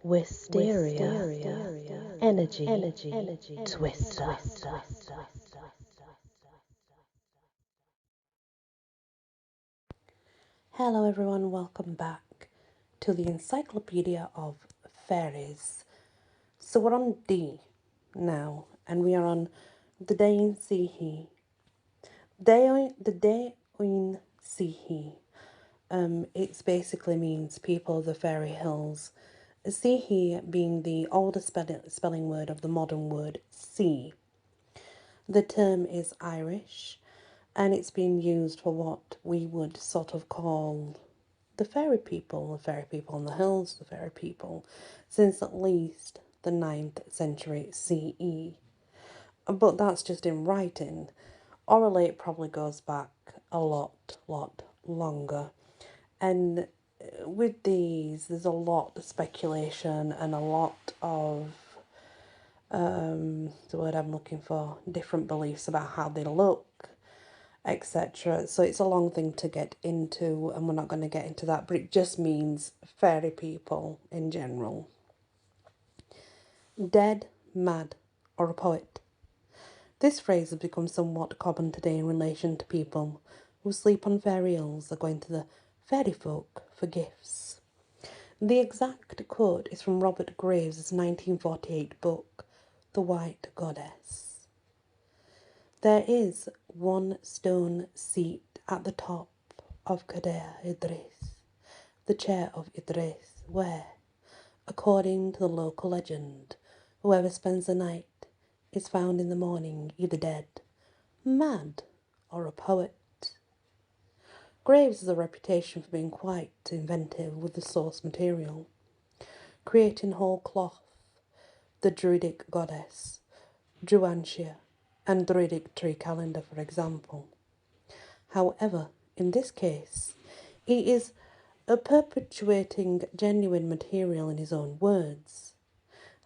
Wisteria, energy, twister. Hello everyone, welcome back to the Encyclopedia of Faeries. So we're on D now, and we are on the Daoine Sidhe. The Daoine Sidhe. It basically means people of the fairy hills. Sidhe being the older spelling word of the modern word sea. The term is Irish, and it's been used for what we would sort of call the fairy people on the hills, the fairy people, since at least the 9th century CE. But that's just in writing. Orally, it probably goes back a lot longer. And with these, there's a lot of speculation and a lot of the word I'm looking for, different beliefs about how they look, etc. So it's a long thing to get into, and we're not going to get into that, but it just means fairy people in general. Dead, mad, or a poet. This phrase has become somewhat common today in relation to people who sleep on fairy hills or going to the fairy folk for gifts. The exact quote is from Robert Graves' 1948 book, The White Goddess. There is one stone seat at the top of Cadair Idris, the chair of Idris, where, according to the local legend, whoever spends the night is found in the morning either dead, mad, or a poet. Graves has a reputation for being quite inventive with the source material, creating whole cloth, the Druidic goddess, Druantia, and Druidic tree calendar, for example. However, in this case, he is perpetuating genuine material in his own words.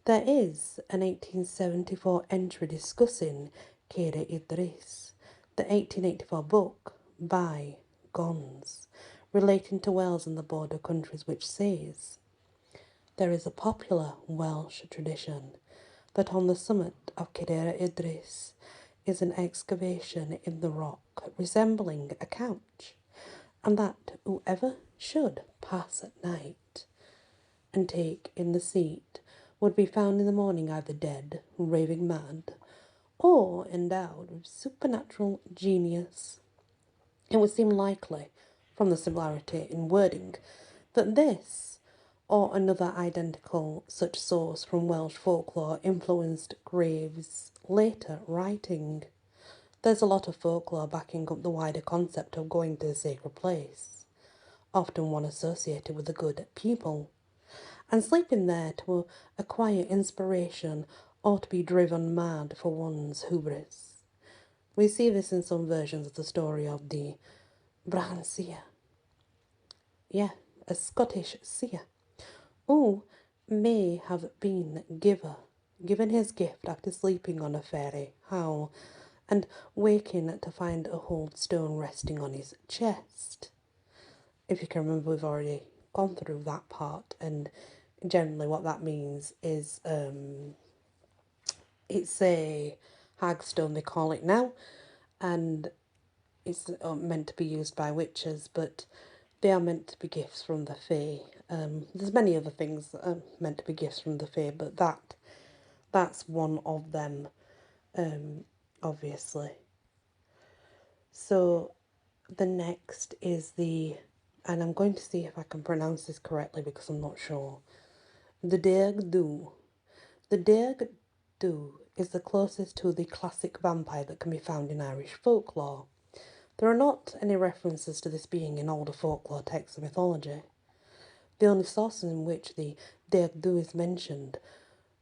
There is an 1874 entry discussing Kere Idris, the 1884 book by Gons, relating to Wales and the border countries, which says, there is a popular Welsh tradition that on the summit of Cadair Idris is an excavation in the rock resembling a couch, and that whoever should pass at night and take in the seat would be found in the morning either dead, raving mad, or endowed with supernatural genius. It would seem likely, from the similarity in wording, that this or another identical such source from Welsh folklore influenced Graves' later writing. There's a lot of folklore backing up the wider concept of going to a sacred place, often one associated with the good people, and sleeping there to acquire inspiration or to be driven mad for one's hubris. We see this in some versions of the story of the Bran seer. Yeah, a Scottish seer, who may have been given his gift after sleeping on a fairy howl and waking to find a whole stone resting on his chest. If you can remember, we've already gone through that part, and generally what that means is it's a hagstone, they call it now, and it's meant to be used by witches, but they are meant to be gifts from the Fae. There's many other things that are meant to be gifts from the Fae, but that's one of them, obviously. So the next is and I'm going to see if I can pronounce this correctly because I'm not sure, the Deag Dhu. The Deag Dhu is the closest to the classic vampire that can be found in Irish folklore. There are not any references to this being in older folklore texts of mythology. The only sources in which the Deag Dhu is mentioned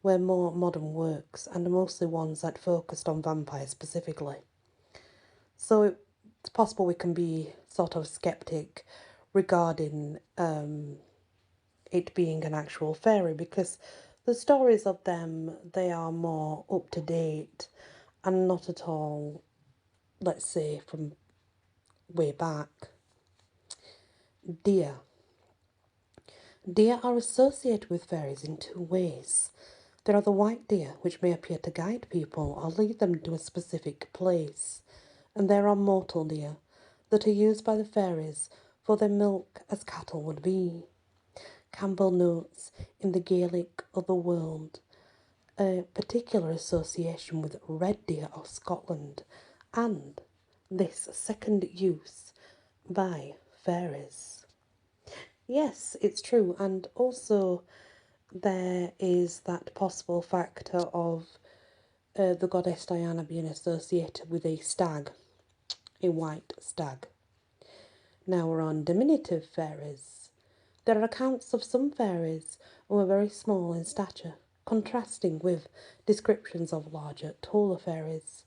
were more modern works, and are mostly ones that focused on vampires specifically. So it's possible we can be sort of skeptic regarding it being an actual fairy, because the stories of them, they are more up to date and not at all, let's say, from way back. Deer. Deer are associated with fairies in two ways. There are the white deer, which may appear to guide people or lead them to a specific place, and there are mortal deer that are used by the fairies for their milk as cattle would be. Campbell notes in the Gaelic Otherworld a particular association with red deer of Scotland and this second use by fairies. Yes, it's true, and also there is that possible factor of the goddess Diana being associated with a stag, a white stag. Now we're on diminutive fairies. There are accounts of some fairies who are very small in stature, contrasting with descriptions of larger, taller fairies.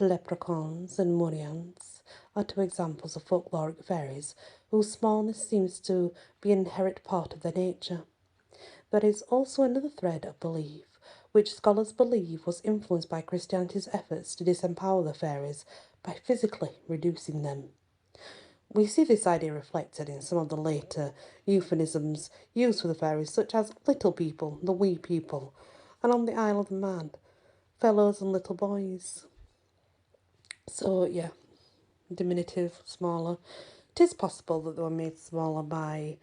Leprechauns and Morians are two examples of folkloric fairies whose smallness seems to be an inherent part of their nature. There is also another thread of belief, which scholars believe was influenced by Christianity's efforts to disempower the fairies by physically reducing them. We see this idea reflected in some of the later euphemisms used for the fairies, such as little people, the wee people, and on the Isle of Man, fellows and little boys. So, yeah, diminutive, smaller. It is possible that they were made smaller by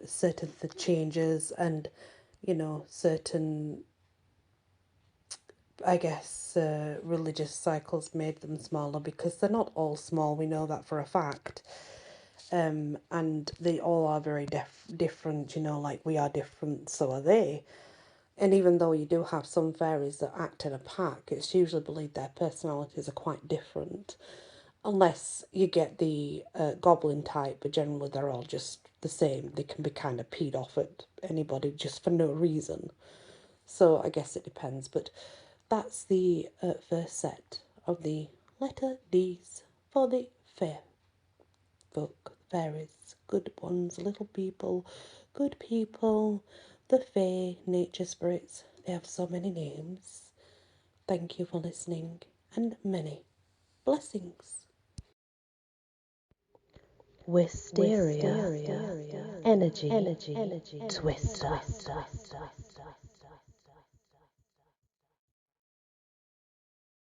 certain changes and, certain, I guess, religious cycles made them smaller because they're not all small. We know that for a fact. And they all are very different, like we are different, so are they. And even though you do have some fairies that act in a pack, it's usually believed their personalities are quite different. Unless you get the goblin type, but generally they're all just the same. They can be kind of peed off at anybody just for no reason. So I guess it depends. But that's the first set of the letter D's for the fair folk, fairies, good ones, little people, good people, the fae, nature spirits. They have so many names. Thank you for listening, and many blessings. Wisteria, energy, twister.